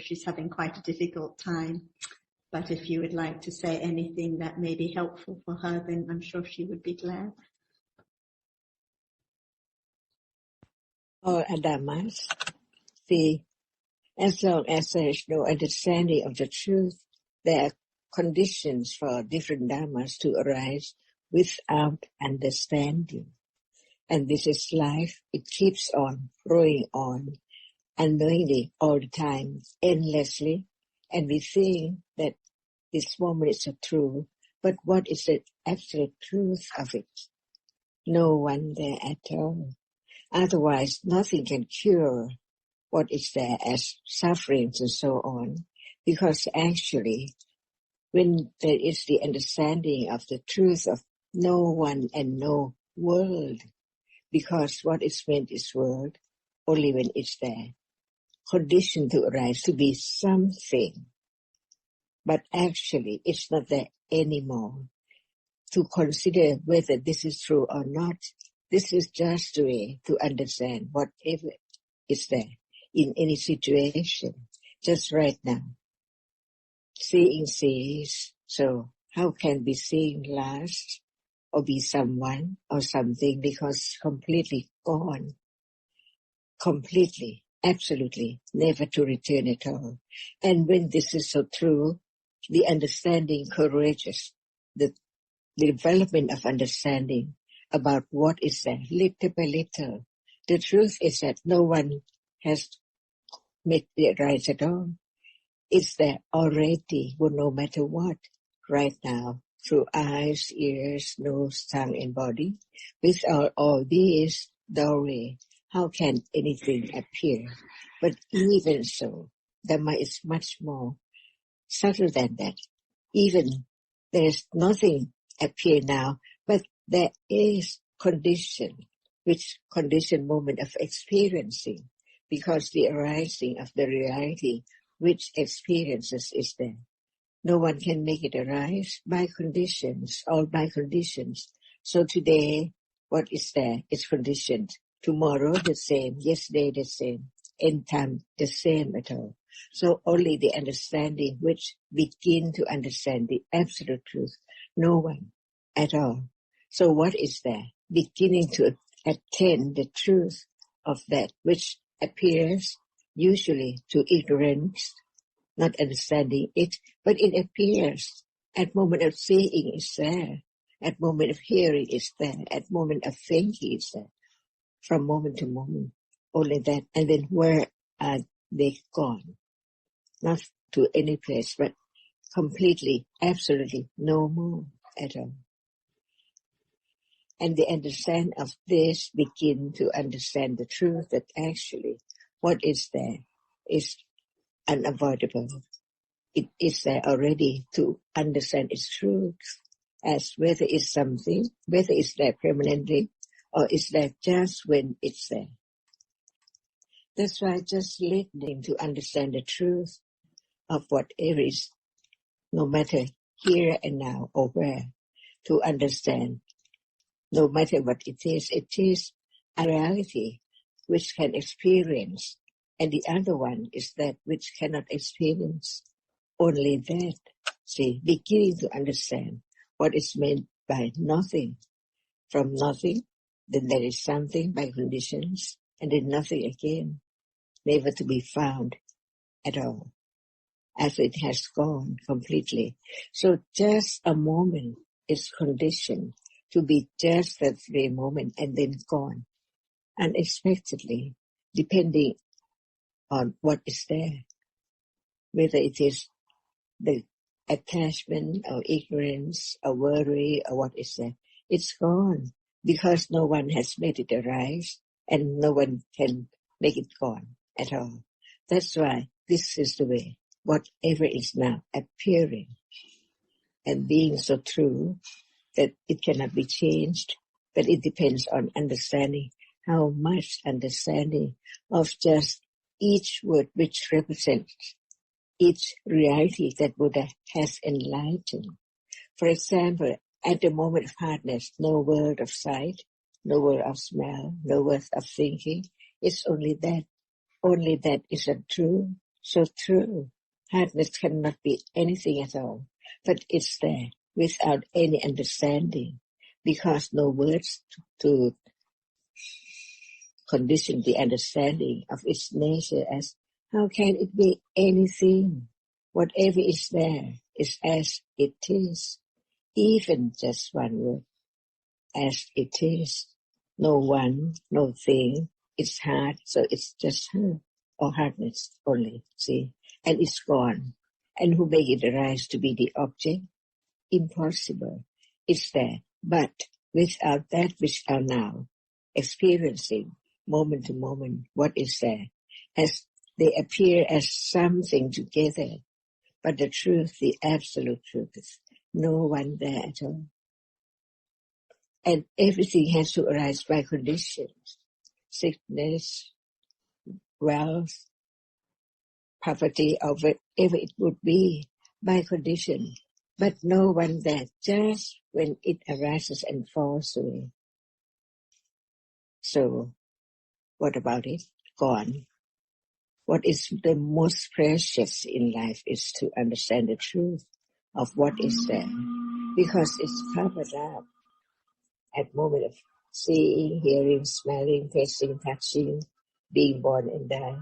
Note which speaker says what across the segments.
Speaker 1: she's having quite a difficult time. But if you would like to say anything that may be helpful for her, then I'm sure she would be glad.
Speaker 2: Oh, Dhammas, see, as long as there is no understanding of the truth, there are conditions for different Dhammas to arise without understanding. And this is life. It keeps on growing on unknowingly all the time, endlessly. And we think that this moment is the truth. But what is the absolute truth of it? No one there at all. Otherwise, nothing can cure what is there as sufferings and so on. Because actually, when there is the understanding of the truth of no one and no world, because what is meant is world, only when it's there, conditioned to arise to be something. But actually, it's not there anymore. To consider whether this is true or not, this is just the way to understand whatever is there in any situation, just right now. Seeing sees, so how can be seeing last or be someone or something because completely gone, completely, absolutely, never to return at all. And when this is so true, the understanding courageous, the development of understanding about what is there, little by little. The truth is that no one has made it right at all. It's there already, well, no matter what, right now, through eyes, ears, nose, tongue, and body. Without all these doorway, how can anything appear? But even so, Dhamma is much more subtle than that. Even there is nothing appear now, but there is condition, which condition moment of experiencing, because the arising of the reality which experiences is there. No one can make it arise by conditions, all by conditions. So today, what is there is conditioned. Tomorrow the same, yesterday the same, in time the same at all. So only the understanding which begin to understand the absolute truth, no one at all. So what is there? Beginning to attain the truth of that which appears usually to ignorance, not understanding it, but it appears. At moment of seeing is there. At moment of hearing is there. At moment of thinking is there. From moment to moment, only that. And then where are they gone? Not to any place, but completely, absolutely no more at all. And the understand of this begin to understand the truth that actually what is there is unavoidable. It is there already to understand its truth as whether it's something, whether it's there permanently or is there just when it's there. That's why just listening to understand the truth of whatever is, no matter here and now or where, to understand, no matter what it is a reality which can experience, and the other one is that which cannot experience. Only that, see, beginning to understand what is meant by nothing. From nothing, then there is something by conditions, and then nothing again, never to be found at all, as it has gone completely. So just a moment is conditioned to be just that very moment and then gone, unexpectedly, depending on what is there, whether it is the attachment or ignorance or worry or what is there. It's gone because no one has made it arise and no one can make it gone at all. That's why this is the way, whatever is now appearing and being so true that it cannot be changed, but it depends on understanding, how much understanding of just each word which represents each reality that Buddha has enlightened. For example, at the moment of hardness, no word of sight, no word of smell, no word of thinking. It's only that is untrue. so true. Hardness cannot be anything at all, but it's there without any understanding, because no words to condition the understanding of its nature as how can it be anything? Whatever is there is as it is, even just one word, as it is. No one, no thing. It's hard, so it's just hard, or hardness only, see? And it's gone. And who make it arise to be the object? Impossible. It's there, but without that which are now experiencing moment to moment, what is there? As they appear as something together, but the truth, the absolute truth is no one there at all. And everything has to arise by conditions. Sickness, wealth, poverty, or whatever it would be, by condition. But no one there, just when it arises and falls away. So, what about it? Gone. What is the most precious in life is to understand the truth of what is there. Because it's covered up at moment of seeing, hearing, smelling, tasting, touching, being born and die.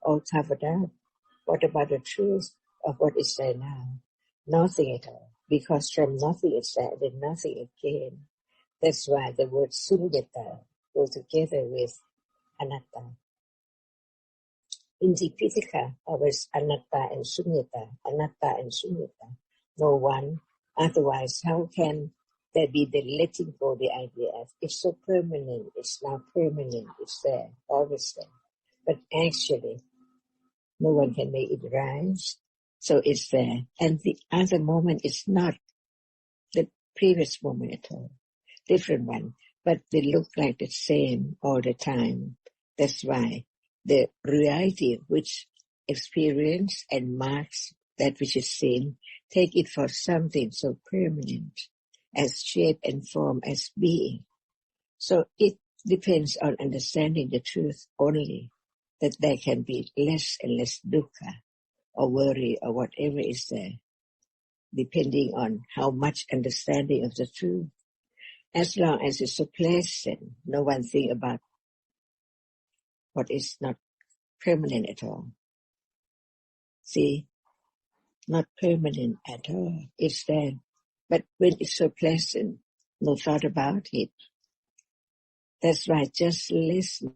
Speaker 2: All covered up. What about the truth of what is there now? Nothing at all. Because from nothing is there, then nothing again. That's why the word sunyata go together with anatta. In the Pitaka, always anatta and sunyata. No one. Otherwise, how can there be the letting go the idea of it's so permanent, it's now permanent, it's there, always there. But actually, no one can make it rise, so it's there. And the other moment is not the previous moment at all, different one, but they look like the same all the time. That's why the reality which experience and marks that which is seen, take it for something so permanent as shape and form as being. So it depends on understanding the truth only, that there can be less and less dukkha or worry or whatever is there, depending on how much understanding of the truth. As long as it's so pleasant, no one think about what is not permanent at all. See, not permanent at all. It's there. But when it's so pleasant, no thought about it. That's why just listen,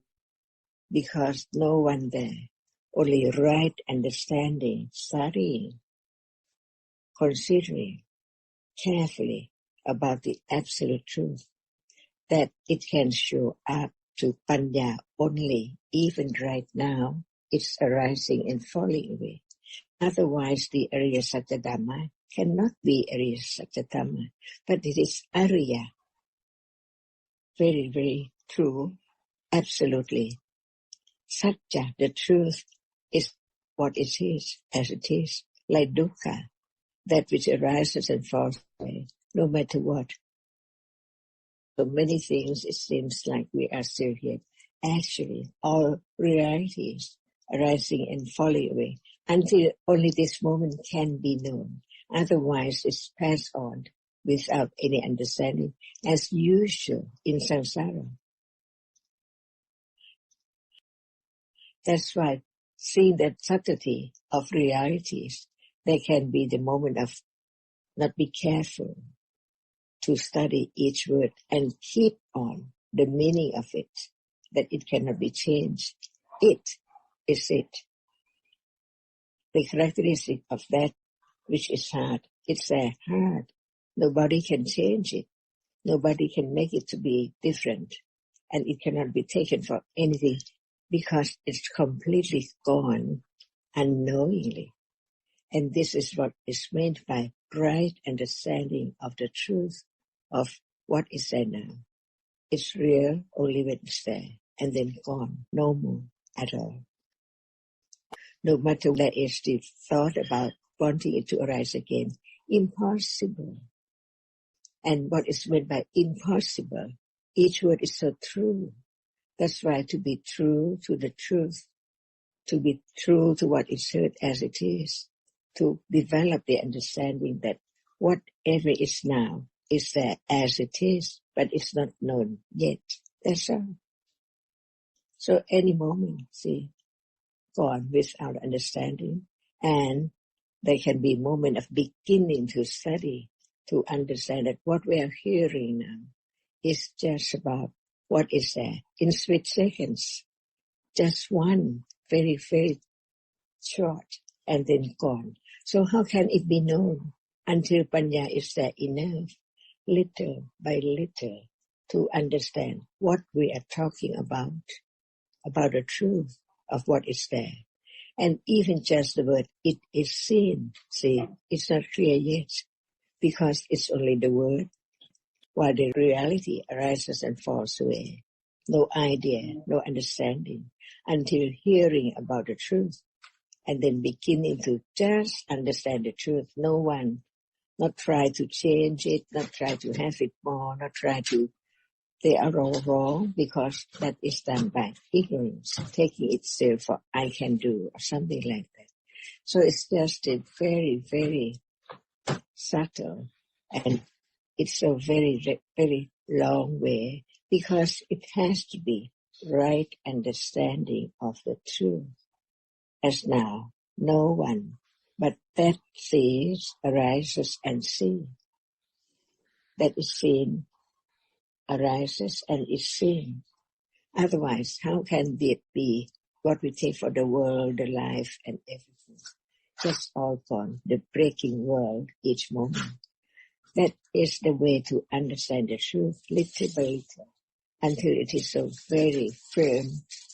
Speaker 2: because no one there. Only right understanding, studying, considering carefully about the absolute truth, that it can show up to panya only, even right now, it's arising and falling away. Otherwise, the ariya sacca Dhamma cannot be ariya sacca Dhamma, but it is ariya. Very, very true, absolutely. Sacca, the truth, is what it is, as it is, like dukkha, that which arises and falls away, no matter what. So many things, it seems like we are still here. Actually, all realities arising and falling away until only this moment can be known. Otherwise, it's passed on without any understanding, as usual in samsara. That's why, seeing that subtlety of realities, there can be the moment of not be careful to study each word and keep on the meaning of it, that it cannot be changed. It is it. The characteristic of that which is hard, it's hard. Nobody can change it. Nobody can make it to be different. And it cannot be taken for anything because it's completely gone unknowingly. And this is what is meant by right understanding of the truth of what is there now. It's real only when it's there, and then gone, no more at all. No matter there is the thought about wanting it to arise again, impossible. And what is meant by impossible, each word is so true. That's why to be true to the truth to be true to what is heard as it is, to develop the understanding that whatever is now is there as it is, but it's not known yet. That's all. So any moment, see, gone without understanding, and there can be a moment of beginning to study, to understand that what we are hearing now is just about what is there in split seconds. Just one, very, very short, and then gone. So how can it be known until Panya is there enough, little by little, to understand what we are talking about the truth of what is there. And even just the word, it is seen, see, it's not clear yet, because it's only the word, while the reality arises and falls away. No idea, no understanding, until hearing about the truth, and then beginning to just understand the truth. No one, not try to change it, not try to have it more, not try to, they are all wrong, because that is done by ignorance, taking itself for I can do, or something like that. So it's just a very, very subtle, and it's a very, very long way, because it has to be right understanding of the truth. As now, no one but that sees arises and sees. That is seen arises and is seen. Otherwise, how can it be what we take for the world, the life, and everything? Just all gone, the breaking world each moment. That is the way to understand the truth, little by little, until it is so very firm,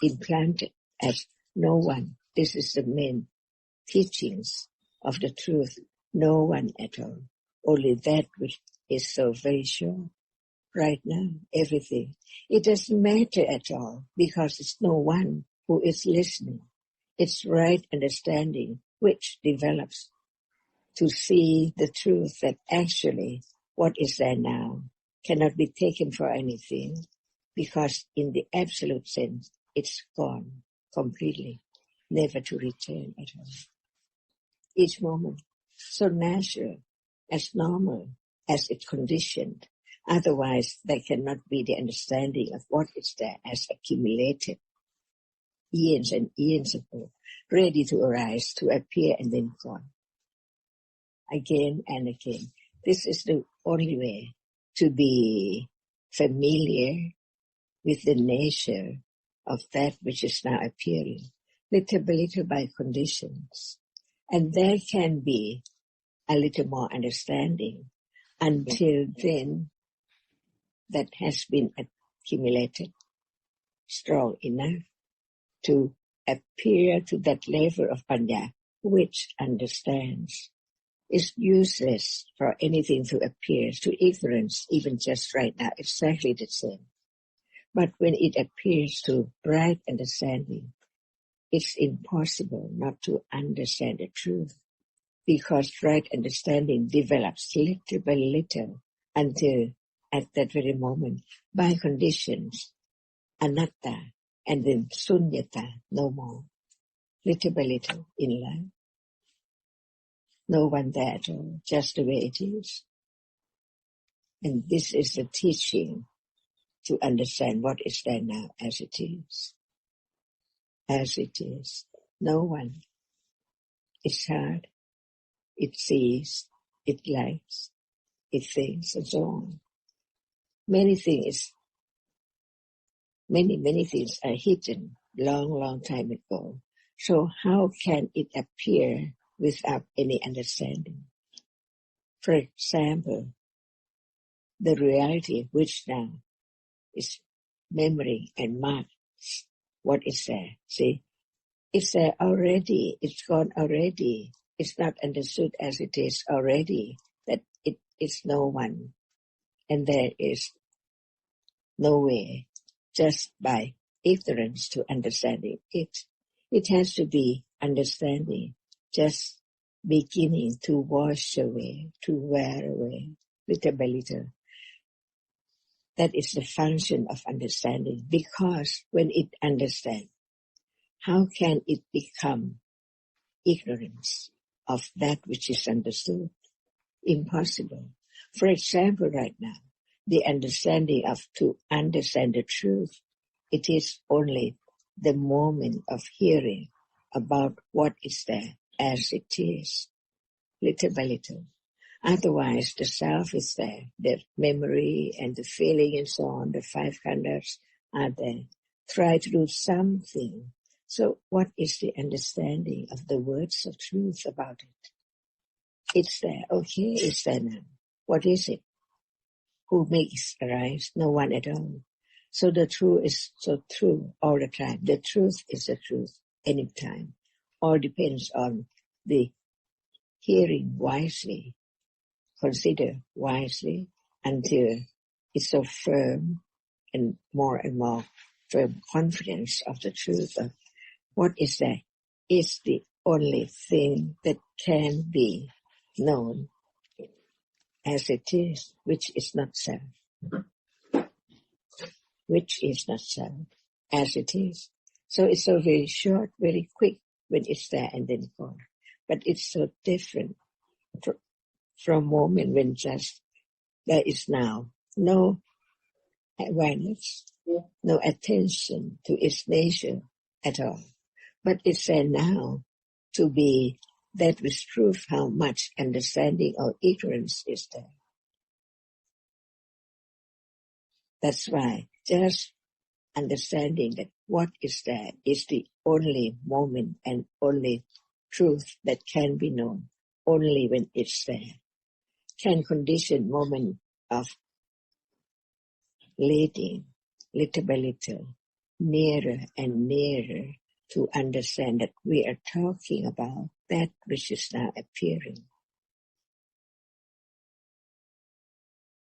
Speaker 2: implanted as no one. This is the main teachings of the truth. No one at all. Only that which is so very sure. Right now, everything. It doesn't matter at all, because it's no one who is listening. It's right understanding which develops to see the truth that actually what is there now cannot be taken for anything, because in the absolute sense, it's gone completely, never to return at all. Each moment, so natural, as normal, as it's conditioned. Otherwise, there cannot be the understanding of what is there as accumulated, eons and eons ago, ready to arise, to appear, and then gone. Again and again. This is the only way to be familiar with the nature of that which is now appearing, little by little by conditions. And there can be a little more understanding until then that has been accumulated strong enough to appear to that level of Panya which understands. It's useless for anything to appear to ignorance, even just right now, exactly the same. But when it appears to bright understanding, it's impossible not to understand the truth, because right understanding develops little by little until at that very moment, by conditions, anatta, and then sunyata, no more, little by little in life. No one there at all, just the way it is. And this is the teaching to understand what is there now as it is. As it is. No one. It's hard. It sees. It likes. It thinks, and so on. Many things are hidden long time ago. So how can it appear without any understanding? For example, the reality which now is memory and marks what is there. See, it's there already. It's gone already. It's not understood as it is already, that it is no one. And there is no way, just by ignorance, to understanding it. It has to be understanding, just beginning to wash away, to wear away, little by little. That is the function of understanding, because when it understands, How can it become ignorance of that which is understood? Impossible. For example, right now, the understanding to understand the truth, it is only the moment of hearing about what is there as it is, little by little. Otherwise, the self is there, the memory and the feeling and so on, the 5 khandhas are there. Try to do something. So what is the understanding of the words of truth about it? It's there. Okay, it's there now. What is it? Who makes it arise? No one at all. So the truth is so true all the time. The truth is the truth anytime. All depends on the hearing wisely, consider wisely until it's so firm and more firm confidence of the truth of what is there is the only thing that can be known as it is, which is not self. Which is not self, as it is. So it's so very short, very quick when it's there and then gone. But it's so different from moment when just there is now no awareness, no attention to its nature at all. But it's there now to be that which proves how much understanding or ignorance is there. That's why just understanding that what is there is the only moment and only truth that can be known, only when it's there. Can condition moment of leading little by little, nearer and nearer to understand that we are talking about that which is now appearing.